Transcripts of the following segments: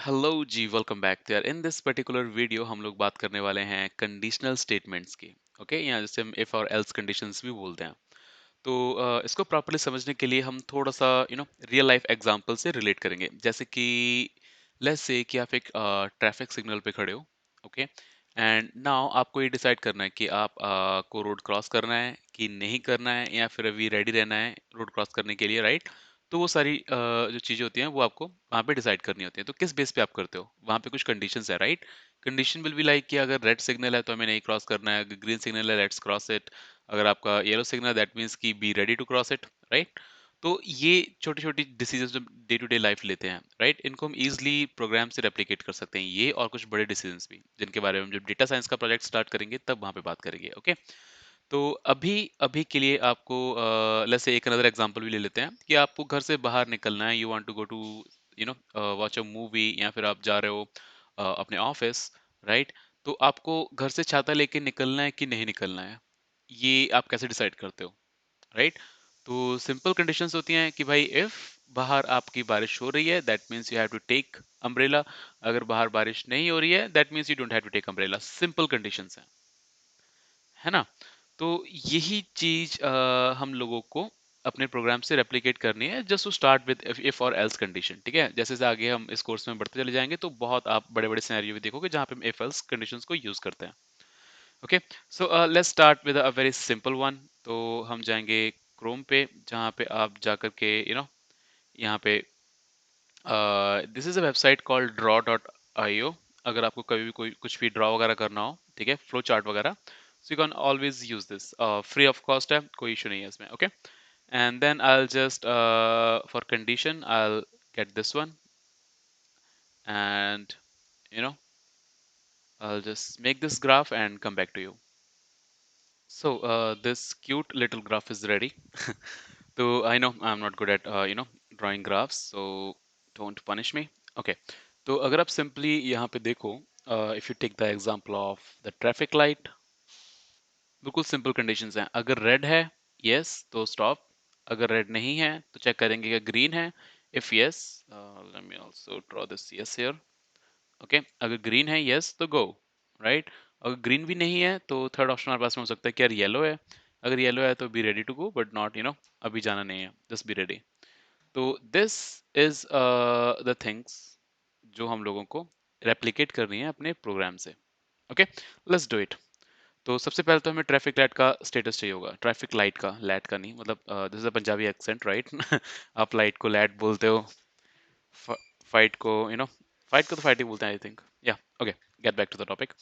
Hello जी, welcome back. तो यार in this particular video हम लोग बात करने वाले हैं कंडीशनल स्टेटमेंट्स की। ओके, या जैसे हम इफ और एल्स कंडीशंस भी बोलते हैं। तो इसको प्रॉपर्ली समझने के लिए हम थोड़ा सा रियल लाइफ एग्जांपल से रिलेट करेंगे। जैसे कि लेट्स से कि आप एक ट्रैफिक सिग्नल पे खड़े हो। ओके, एंड नाउ आपको ये डिसाइड करना है कि आप को रोड क्रॉस करना है कि नहीं करना है, या फिर अभी रेडी रहना है रोड क्रॉस करने के लिए, राइट? तो वो सारी जो चीज़ें होती हैं वो आपको वहाँ पे डिसाइड करनी होती है। तो किस बेस पे आप करते हो? वहाँ पे कुछ कंडीशंस है, right? Condition will be like कि अगर रेड सिग्नल है तो हमें नहीं क्रॉस करना है, अगर ग्रीन सिग्नल है लेट्स क्रॉस इट, अगर आपका येलो सिग्नल दैट मीन्स कि be ready to cross it, right? तो ये छोटी-छोटी डिसीजंस जो डे टू डे लाइफ लेते हैं, राइट? इनको हम ईज़िली प्रोग्राम से रेप्लिकेट कर सकते हैं, ये और कुछ बड़े डिसीजंस भी, जिनके बारे में हम जब डेटा साइंस का प्रोजेक्ट स्टार्ट करेंगे तब वहाँ पे बात करेंगे, ओके? तो अभी अभी के लिए आपको लेट्स से एक अनदर एग्जांपल भी ले लेते हैं कि आपको घर से बाहर निकलना है, you want to go to watch a movie, या फिर आप जा रहे हो अपने ऑफिस, राइट? तो आपको घर से छाता लेके निकलना है कि नहीं निकलना है, ये आप कैसे डिसाइड करते हो, राइट? तो सिंपल कंडीशंस होती हैं कि भाई इफ बाहर आपकी बारिश हो रही है that means you have to take umbrella, अगर बाहर बारिश नहीं हो रही है that means you don't have to take umbrella. Simple conditions हैं, है ना? तो यही चीज हम लोगों को अपने प्रोग्राम से रेप्लिकेट करनी है, just to start with if और एल्स कंडीशन। ठीक है, जैसे जैसे आगे हम इस कोर्स में बढ़ते चले जाएंगे तो बहुत आप बड़े बड़े सिनेरियो भी देखोगे जहाँ पे हम इफ एल्स कंडीशंस को यूज करते हैं। Okay, so let's start with a very simple one. तो हम जाएंगे क्रोम पे, जहाँ पे आप जाकर के यहाँ पे this is a website called draw dot I O. अगर आपको कभी भी कोई कुछ भी ड्रॉ वगैरह करना हो, ठीक है, फ्लो चार्ट वगैरह, so you can always use this. Free of cost है, कोई इशू नहीं है इसमें। Okay, and then I'll just for condition I'll get this one, and you know I'll just make this graph and come back to you. So this cute little graph is ready. So I know I'm not good at drawing graphs, so don't punish me. Okay, तो अगर आप simply यहाँ पे देखो, if you take the example of the traffic light, बिल्कुल simple conditions हैं। अगर red है, यस, तो स्टॉप। अगर रेड नहीं है तो चेक करेंगे कि ग्रीन है। If yes, let me also draw this yes here. Okay, अगर ग्रीन है यस तो गो, राइट? अगर ग्रीन भी नहीं है तो थर्ड ऑप्शन हमारे पास में हो सकता है कि यार येलो है। अगर येलो है तो be ready to go, but not अभी जाना नहीं है, जस्ट बी रेडी। तो दिस इज द थिंग्स जो हम लोगों को रेप्लिकेट करनी है अपने प्रोग्राम से। Okay, let's do it. तो सबसे पहले तो हमें ट्रैफिक लाइट का स्टेटस चाहिए होगा। ट्रैफिक लाइट का, लैट का नहीं, मतलब this is a Punjabi accent, right? आप लाइट को लैट बोलते हो, फाइट को फाइट को तो फाइट ही बोलते हैं आई थिंक। या okay, get back to the topic.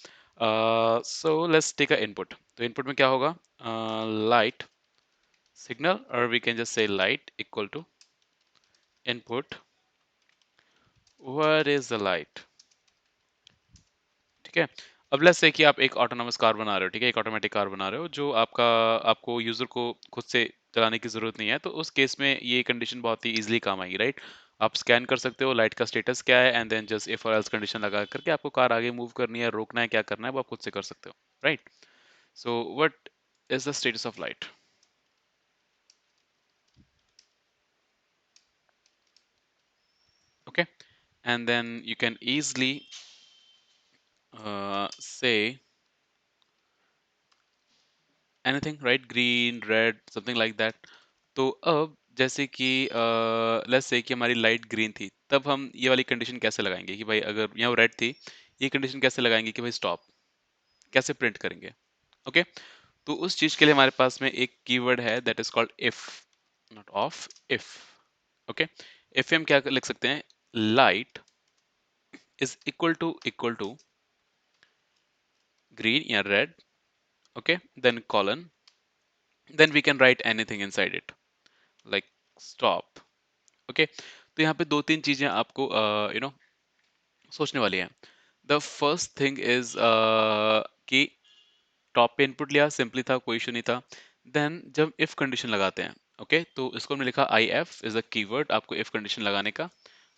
So let's take a input. तो इनपुट में क्या होगा? लाइट सिग्नल, और we can just say light equal to input, what is the light? ठीक है, अब लेट्स से कि आप एक ऑटोनोमस कार बना रहे हो, ठीक है, एक ऑटोमेटिक कार बना रहे हो जो आपको यूजर को खुद से चलाने की जरूरत नहीं है। तो उस केस में ये कंडीशन बहुत ही इजीली काम आएगी, राइट? आप स्कैन कर सकते हो लाइट का स्टेटस क्या है, एंड देन जस्ट इफ और एल्स कंडीशन लगा करके आपको कार आगे मूव करनी है, रोकना है, क्या करना है वो आप खुद से कर सकते हो, right? So what is the status of light? Okay, and then you can easily say anything, right? Green, red, something like that. तो अब जैसे कि लेट्स से कि हमारी लाइट ग्रीन थी, तब हम ये वाली कंडीशन कैसे लगाएंगे कि भाई अगर यहाँ रेड थी, ये कंडीशन कैसे लगाएंगे कि भाई स्टॉप, कैसे प्रिंट करेंगे? ओके, तो उस चीज के लिए हमारे पास में एक कीवर्ड है that is called if, not of, if. Okay, if हम क्या लिख सकते हैं? Light is equal to green या red, okay, then colon, then we can write anything inside it, like stop. Okay, तो यहाँ पे दो तीन चीजें आपको सोचने वाली है। द फर्स्ट थिंग इज कि टॉप पे इनपुट लिया, सिंपली था, कोई इशू नहीं था। देन जब इफ कंडीशन लगाते हैं, ओके, तो इसको हमने लिखा I F is a keyword आपको इफ कंडीशन लगाने का।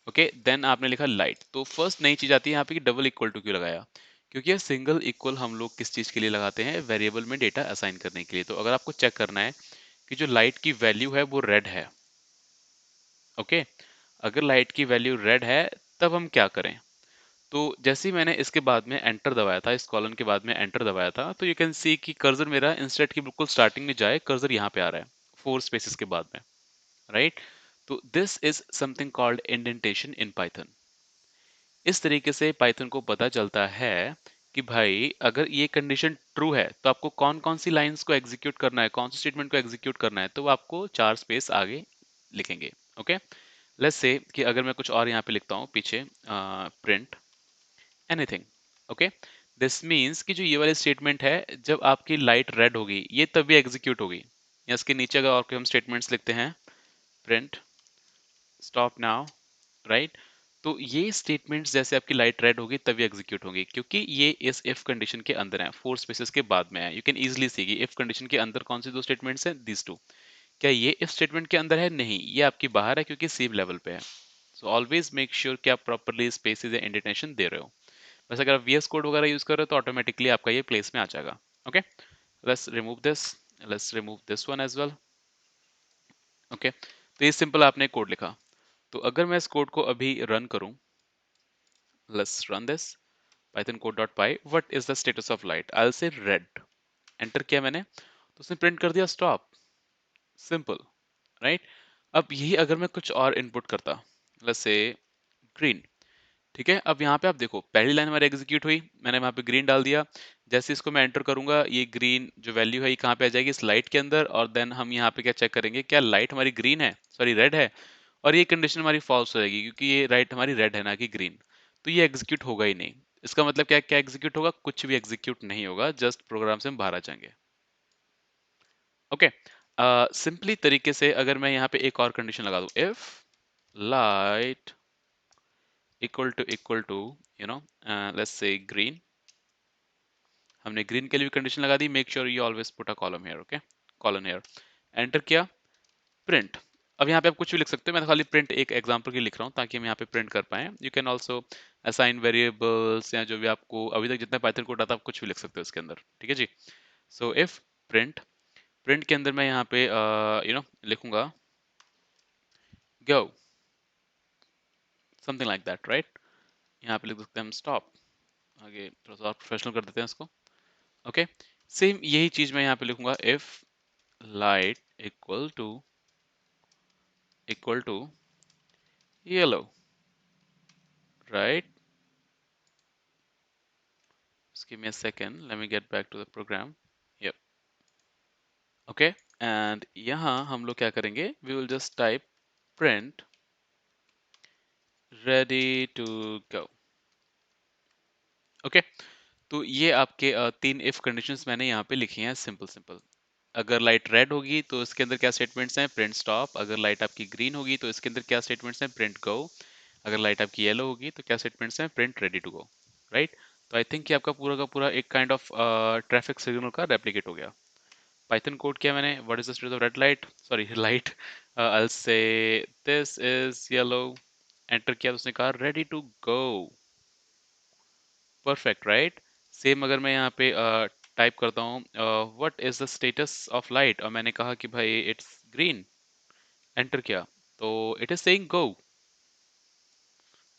ओके, देन आपने लिखा लाइट। तो फर्स्ट नई चीज आती है यहाँ पे कि डबल इक्वल टू क्यों लगाया? क्योंकि ये सिंगल इक्वल हम लोग किस चीज के लिए लगाते हैं? वेरिएबल में डेटा असाइन करने के लिए। तो अगर आपको चेक करना है कि जो लाइट की वैल्यू है वो रेड है, ओके, अगर लाइट की वैल्यू रेड है तब हम क्या करें? तो जैसे ही मैंने इसके बाद में एंटर दबाया था, इस कॉलन के बाद में एंटर दबाया था, तो यू कैन सी कि कर्सर मेरा इंस्टेड की बिल्कुल स्टार्टिंग में जाए, कर्सर यहाँ पे आ रहा है 4 स्पेसेस के बाद में, राइट? तो this is something called indentation in Python. इस तरीके से पाइथन को पता चलता है कि भाई अगर ये कंडीशन ट्रू है तो आपको कौन कौन सी लाइंस को एग्जीक्यूट करना है, कौन सी स्टेटमेंट को एग्जीक्यूट करना है, तो वो आपको 4 स्पेस आगे लिखेंगे। ओके, लेट्स से कि अगर मैं कुछ और यहाँ पे लिखता हूँ पीछे, print anything. Okay, this means कि जो ये वाली स्टेटमेंट है, जब आपकी लाइट रेड होगी ये तभी एग्जीक्यूट होगी। या इसके नीचे अगर और कोई हम स्टेटमेंट्स लिखते हैं, प्रिंट स्टॉप नाउ, राइट? तो ये स्टेटमेंट्स जैसे आपकी लाइट रेड होगी तभी एग्जीक्यूट होंगी, क्योंकि ये इस इफ कंडीशन के अंदर है, 4 स्पेसेस के बाद में है। यू कैन इजीली सी कि इफ कंडीशन के अंदर कौन सी दो स्टेटमेंट्स हैं, दिस टू। क्या ये इफ स्टेटमेंट के अंदर है? नहीं, ये आपकी बाहर है क्योंकि सेव लेवल पे है। सो ऑलवेज मेक श्योर कि आप प्रॉपर्ली स्पेसेस या इंडेंटेशन दे रहे हो। वैसे अगर आप VS कोड वगैरह यूज कर रहे हो तो ऑटोमेटिकली आपका ये प्लेस में आ जाएगा। Okay, let's remove this, let's remove this one as well. Okay, तो ये सिंपल आपने कोड लिखा। तो अगर मैं इस कोड को अभी रन करूं, let's run this python code.py, what is the status of light? I'll say red, enter किया मैंने तो उसने प्रिंट कर दिया स्टॉप, सिंपल, राइट? अब यही अगर मैं कुछ और इनपुट करता, लेट्स से ग्रीन, ठीक है? अब यहाँ पे आप देखो पहली लाइन हमारी एग्जीक्यूट हुई, मैंने वहां पे ग्रीन डाल दिया। जैसे इसको मैं एंटर करूंगा, ये ग्रीन जो वैल्यू है ये कहाँ पे आ जाएगी, इस लाइट के अंदर, और देन हम यहाँ पे क्या चेक करेंगे, क्या लाइट हमारी ग्रीन है, सॉरी रेड है, और ये कंडीशन हमारी फॉल्स हो जाएगी क्योंकि ये राइट हमारी रेड है ना कि ग्रीन। तो ये एग्जीक्यूट होगा ही नहीं। इसका मतलब क्या क्या एग्जीक्यूट होगा? कुछ भी एग्जीक्यूट नहीं होगा, जस्ट प्रोग्राम से हम बाहर आ जाएंगे। ओके, सिंपली तरीके से अगर मैं यहाँ पे एक और कंडीशन लगा दूं, if light equal to you know let's say green, हमने ग्रीन के लिए भी कंडीशन लगा दी, make sure you always put a column here, okay, colon here, enter किया, प्रिंट। अब यहाँ पे आप कुछ भी लिख सकते हो, मैं तो खाली प्रिंट एक एग्जांपल के लिए लिख रहा हूँ ताकि हम यहाँ पे प्रिंट कर पाए। You can also assign variables, या जो भी आपको अभी तक जितना पाइथन कोड आता है आप कुछ भी लिख सकते हो इसके अंदर, ठीक है जी? सो इफ प्रिंट, प्रिंट के अंदर मैं यहाँ पे लिखूंगा गो, समथिंग लाइक दैट, राइट? यहाँ पे लिख सकते हैं हम स्टॉप। आगे थोड़ा सा और प्रोफेशनल कर देते हैं इसको। ओके, सेम यही चीज मैं यहाँ पे लिखूंगा, if light equal to yellow, right? Just give me a second, let me get back to the program. Yep, okay, and यहाँ हम लोग क्या करेंगे, we will just type print ready to go. okay, तो ये आपके 3 इफ कंडीशंस मैंने यहाँ पे लिखी हैं, सिंपल सिंपल। अगर लाइट रेड होगी तो इसके अंदर क्या स्टेटमेंट्स हैं, प्रिंट स्टॉप। अगर लाइट आपकी ग्रीन होगी तो इसके अंदर क्या स्टेटमेंट्स हैं, प्रिंट गो। अगर लाइट आपकी येलो होगी तो क्या स्टेटमेंट्स हैं, print ready to go, right? तो आई थिंक कि आपका पूरा का पूरा एक काइंड ऑफ ट्रैफिक सिग्नल का रेप्लिकेट हो गया। पाइथन कोड किया मैंने, what is the status of red light, sorry light, I say this is yellow, enter किया तो उसने कहा ready to go, perfect, right? Same अगर मैं यहाँ पे टाइप करता हूँ what is the status of light, और मैंने कहा कि भाई इट्स ग्रीन, एंटर किया तो it is saying go,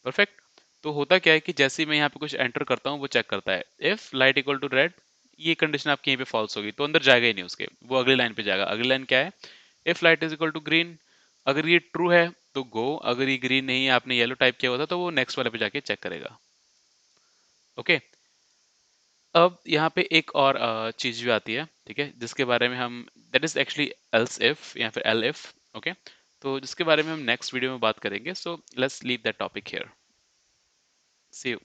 perfect. तो होता क्या है कि जैसे ही मैं यहाँ पे कुछ एंटर करता हूँ वो चेक करता है, if light equal to red, ये कंडीशन आपकी यहीं पे फॉल्स होगी तो अंदर जाएगा ही नहीं उसके, वो अगली लाइन पे जाएगा। अगली लाइन क्या है, if light is equal to green, अगर ये ट्रू है तो गो, अगर ये ग्रीन नहीं है, आपने येलो टाइप किया हुआ था, तो वो नेक्स्ट वाले पे जाके चेक करेगा। ओके, अब यहाँ पे एक और चीज भी आती है, ठीक है, जिसके बारे में हम, that is actually else if या फिर एल इफ। ओके, तो जिसके बारे में हम नेक्स्ट वीडियो में बात करेंगे। So let's leave that topic here, see you.